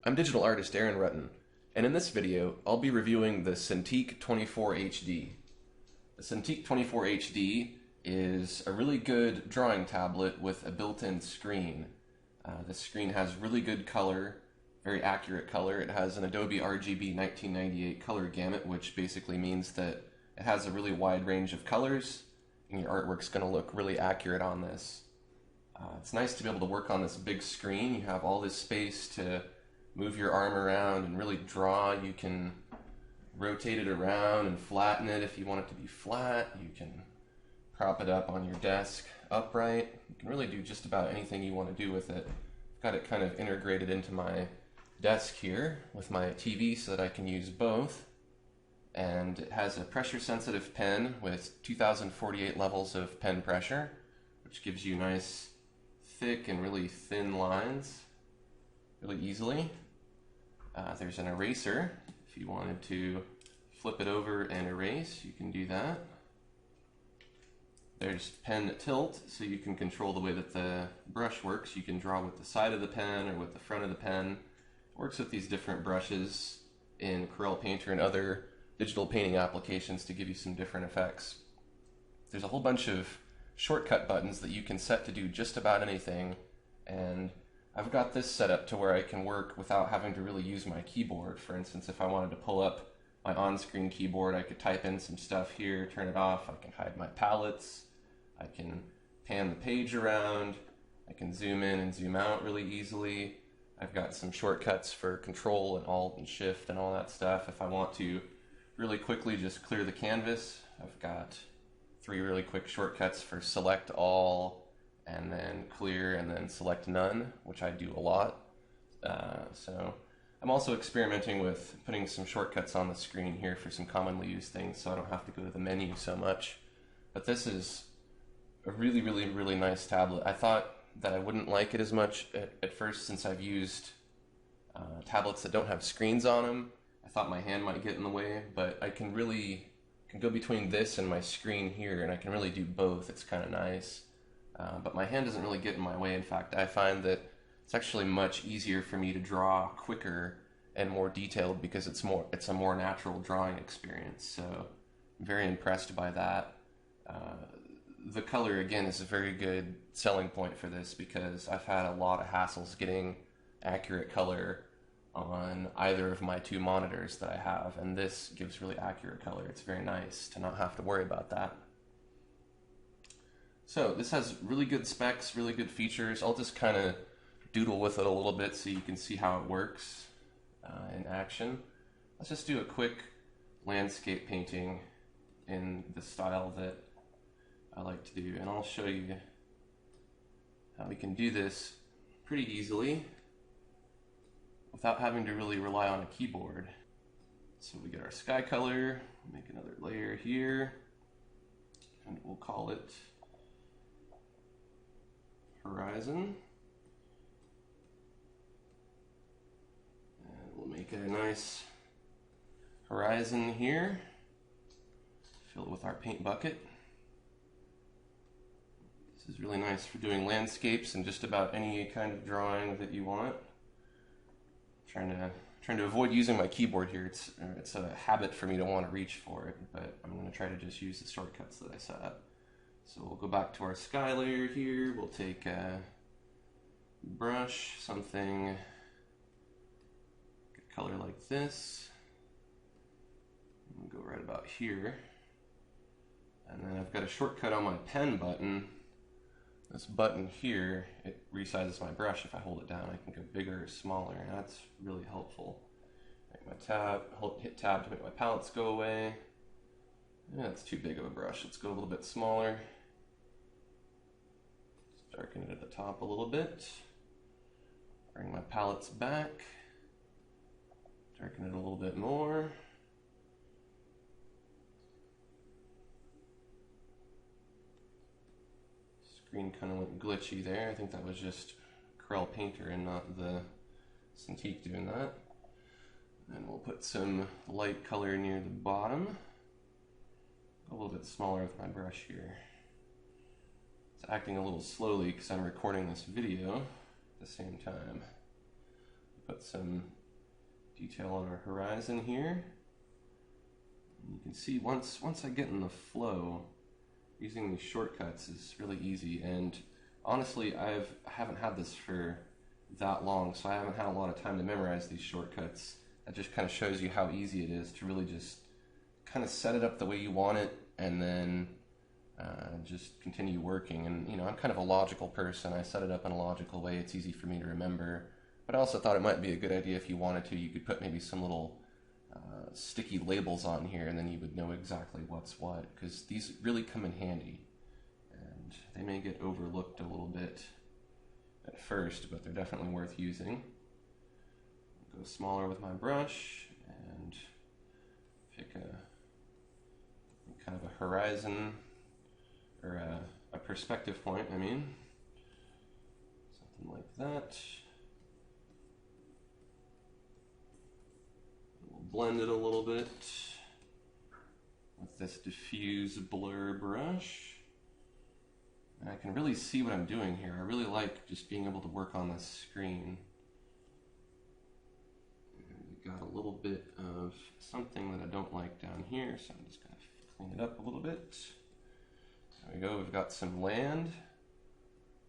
I'm digital artist Aaron Rutten, and in this video I'll be reviewing the CINTIQ 24HD. The CINTIQ 24HD is a really good drawing tablet with a built-in screen. This screen has really good color, very accurate color. It has an Adobe RGB 1998 color gamut, which basically means that it has a really wide range of colors, and your artwork's going to look really accurate on this. It's nice to be able to work on this big screen. You have all this space to move your arm around and really draw. You can rotate it around and flatten it if you want it to be flat. You can prop it up on your desk upright. You can really do just about anything you want to do with it. I've got it kind of integrated into my desk here with my TV so that I can use both. And it has a pressure sensitive pen with 2048 levels of pen pressure, which gives you nice thick and really thin lines really easily. There's an eraser. If you wanted to flip it over and erase, you can do that. There's pen tilt, so you can control the way that the brush works. You can draw with the side of the pen or with the front of the pen. It works with these different brushes in Corel Painter and other digital painting applications to give you some different effects. There's a whole bunch of shortcut buttons that you can set to do just about anything, and I've got this set up to where I can work without having to really use my keyboard. For instance, if I wanted to pull up my on-screen keyboard, I could type in some stuff here, turn it off, I can hide my palettes, I can pan the page around, I can zoom in and zoom out really easily. I've got some shortcuts for Control and Alt and Shift and all that stuff. If I want to really quickly just clear the canvas, I've got 3 really quick shortcuts for Select All, and then Clear, and then Select None, which I do a lot. So I'm also experimenting with putting some shortcuts on the screen here for some commonly used things so I don't have to go to the menu so much. But this is a really nice tablet. I thought that I wouldn't like it as much at first, since I've used tablets that don't have screens on them. I thought my hand might get in the way, but I can go between this and my screen here, and I can really do both. It's kind of nice. But my hand doesn't really get in my way. In fact, I find that it's actually much easier for me to draw quicker and more detailed because it's a more natural drawing experience. So I'm very impressed by that. The color, again, is a very good selling point for this because I've had a lot of hassles getting accurate color on either of my 2 monitors that I have, and this gives really accurate color. It's very nice to not have to worry about that. So this has really good specs, really good features. I'll just kind of doodle with it a little bit so you can see how it works in action. Let's just do a quick landscape painting in the style that I like to do, and I'll show you how we can do this pretty easily without having to really rely on a keyboard. So we get our sky color, make another layer here, and we'll call it Horizon. And we'll make it a nice horizon here. Fill it with our paint bucket. This is really nice for doing landscapes and just about any kind of drawing that you want. Trying to avoid using my keyboard here. It's a habit for me to want to reach for it, but I'm going to try to just use the shortcuts that I set up. So we'll go back to our sky layer here. We'll take a brush, something, a color like this. We'll go right about here. And then I've got a shortcut on my pen button. This button here, it resizes my brush. If I hold it down, I can go bigger or smaller, and that's really helpful. Make my tab, hit tab to make my palettes go away. Yeah, it's too big of a brush. Let's go a little bit smaller. Darken it at the top a little bit. Bring my palettes back. Darken it a little bit more. Screen kind of went glitchy there. I think that was just Corel Painter and not the CINTIQ doing that. And we'll put some light color near the bottom. A little bit smaller with my brush here. It's acting a little slowly because I'm recording this video at the same time. Put some detail on our horizon here. And you can see once I get in the flow, using these shortcuts is really easy. And honestly, I haven't had this for that long, so I haven't had a lot of time to memorize these shortcuts. That just kind of shows you how easy it is to really just kind of set it up the way you want it, and then just continue working. And you know, I'm kind of a logical person. I set it up in a logical way. It's easy for me to remember. But I also thought it might be a good idea, if you wanted to, you could put maybe some little sticky labels on here, and then you would know exactly what's what, because these really come in handy. And they may get overlooked a little bit at first, but they're definitely worth using. I'll go smaller with my brush and pick a kind of a horizon, or a perspective point, I mean. Something like that. We'll blend it a little bit with this diffuse blur brush. And I can really see what I'm doing here. I really like just being able to work on this screen. And we got a little bit of something that I don't like down here, so I'm just going to clean it up a little bit. There we go, we've got some land.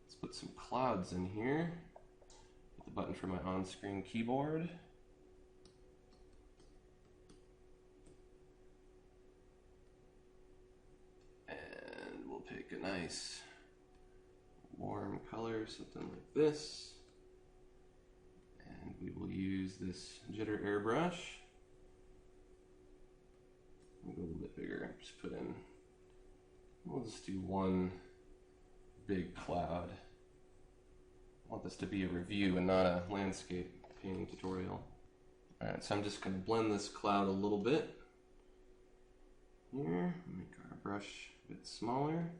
Let's put some clouds in here. Hit the button for my on-screen keyboard. And we'll pick a nice warm color, something like this. And we will use this jitter airbrush. I'll go a little bit bigger, just put in, we'll just do one big cloud. I want this to be a review and not a landscape painting tutorial. Alright, so I'm just going to blend this cloud a little bit here, make our brush a bit smaller.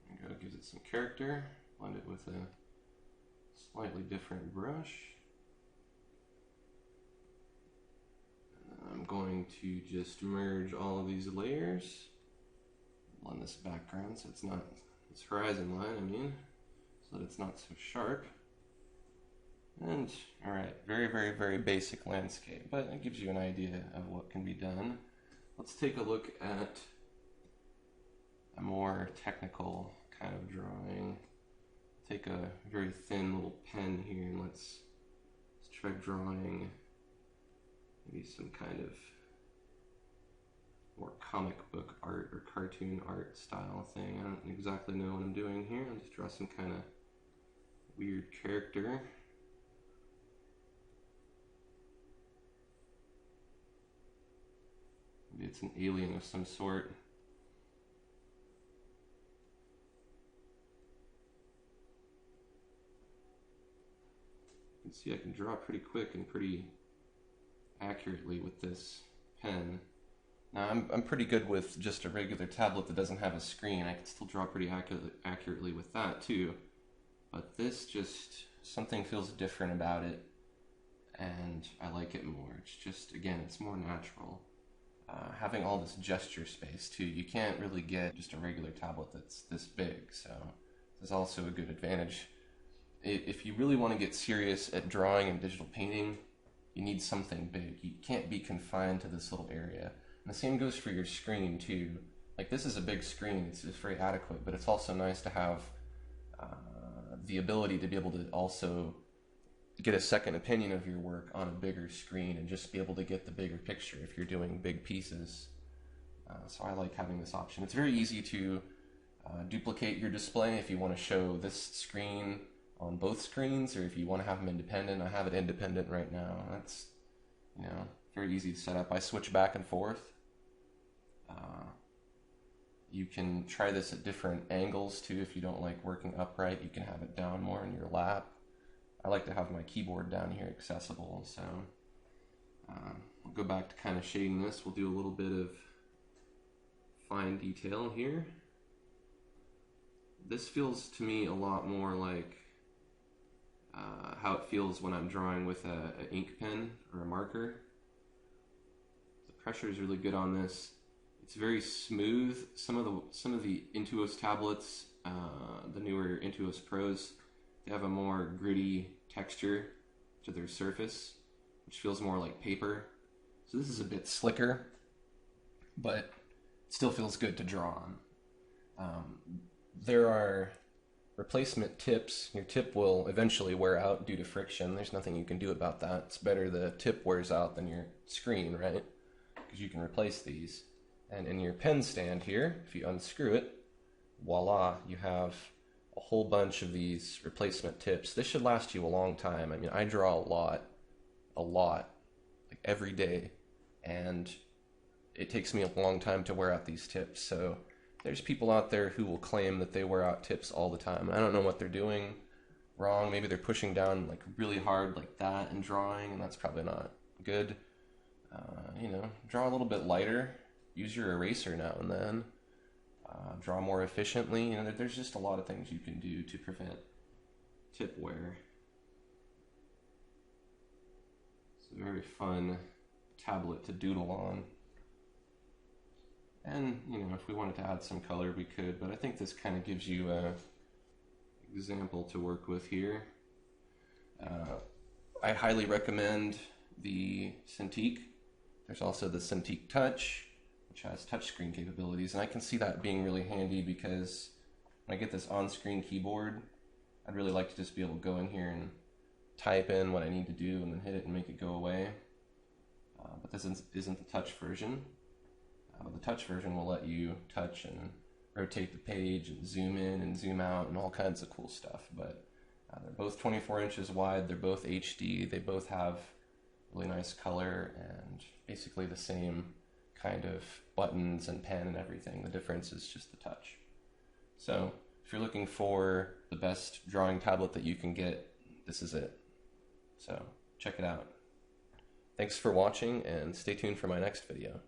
There we go, gives it some character. Blend it with a slightly different brush. I'm going to just merge all of these layers. Blend this background so it's not, this horizon line, I mean, so that it's not so sharp. And, alright, very, very, very basic landscape, but it gives you an idea of what can be done. Let's take a look at a more technical kind of drawing. Take a very thin little pen here, and let's try drawing maybe some kind of more comic book art or cartoon art style thing. I don't exactly know what I'm doing here. I'll just draw some kind of weird character. Maybe it's an alien of some sort. You can see I can draw pretty quick and pretty accurately with this pen. Now I'm pretty good with just a regular tablet that doesn't have a screen. I can still draw pretty accurately with that too. But this just, something feels different about it, and I like it more. It's just, again, it's more natural. Having all this gesture space too, you can't really get just a regular tablet that's this big, so this is also a good advantage. If you really want to get serious at drawing and digital painting, you need something big. You can't be confined to this little area. And the same goes for your screen too. Like, this is a big screen, it's very adequate, but it's also nice to have the ability to be able to also get a second opinion of your work on a bigger screen and just be able to get the bigger picture if you're doing big pieces. So I like having this option. It's very easy to duplicate your display if you want to show this screen on both screens, or if you want to have them independent. I have it independent right now. That's, you know, very easy to set up. I switch back and forth. You can try this at different angles too. If you don't like working upright, you can have it down more in your lap. I like to have my keyboard down here accessible, so we'll go back to kind of shading this. We'll do a little bit of fine detail here. This feels to me a lot more like how it feels when I'm drawing with an ink pen or a marker. The pressure is really good on this. It's very smooth. Some of the Intuos tablets, the newer Intuos Pros, they have a more gritty texture to their surface, which feels more like paper. So this is a bit slicker, but it still feels good to draw on. There are replacement tips. Your tip will eventually wear out due to friction. There's nothing you can do about that. It's better the tip wears out than your screen, right? Because you can replace these. And in your pen stand here, if you unscrew it, voila, you have a whole bunch of these replacement tips. This should last you a long time. I mean, I draw a lot, like every day, and it takes me a long time to wear out these tips. So there's people out there who will claim that they wear out tips all the time. I don't know what they're doing wrong. Maybe they're pushing down like really hard like that and drawing, and that's probably not good. You know, draw a little bit lighter. Use your eraser now and then. Draw more efficiently. You know, there's just a lot of things you can do to prevent tip wear. It's a very fun tablet to doodle on. And, you know, if we wanted to add some color, we could, but I think this kind of gives you an example to work with here. I highly recommend the CINTIQ. There's also the CINTIQ Touch, which has touchscreen capabilities, and I can see that being really handy because when I get this on-screen keyboard, I'd really like to just be able to go in here and type in what I need to do and then hit it and make it go away. But this isn't the touch version. The touch version will let you touch and rotate the page and zoom in and zoom out and all kinds of cool stuff. But they're both 24 inches wide, they're both HD, they both have really nice color and basically the same kind of buttons and pen and everything. The difference is just the touch. So if you're looking for the best drawing tablet that you can get, this is it. So check it out. Thanks for watching and stay tuned for my next video.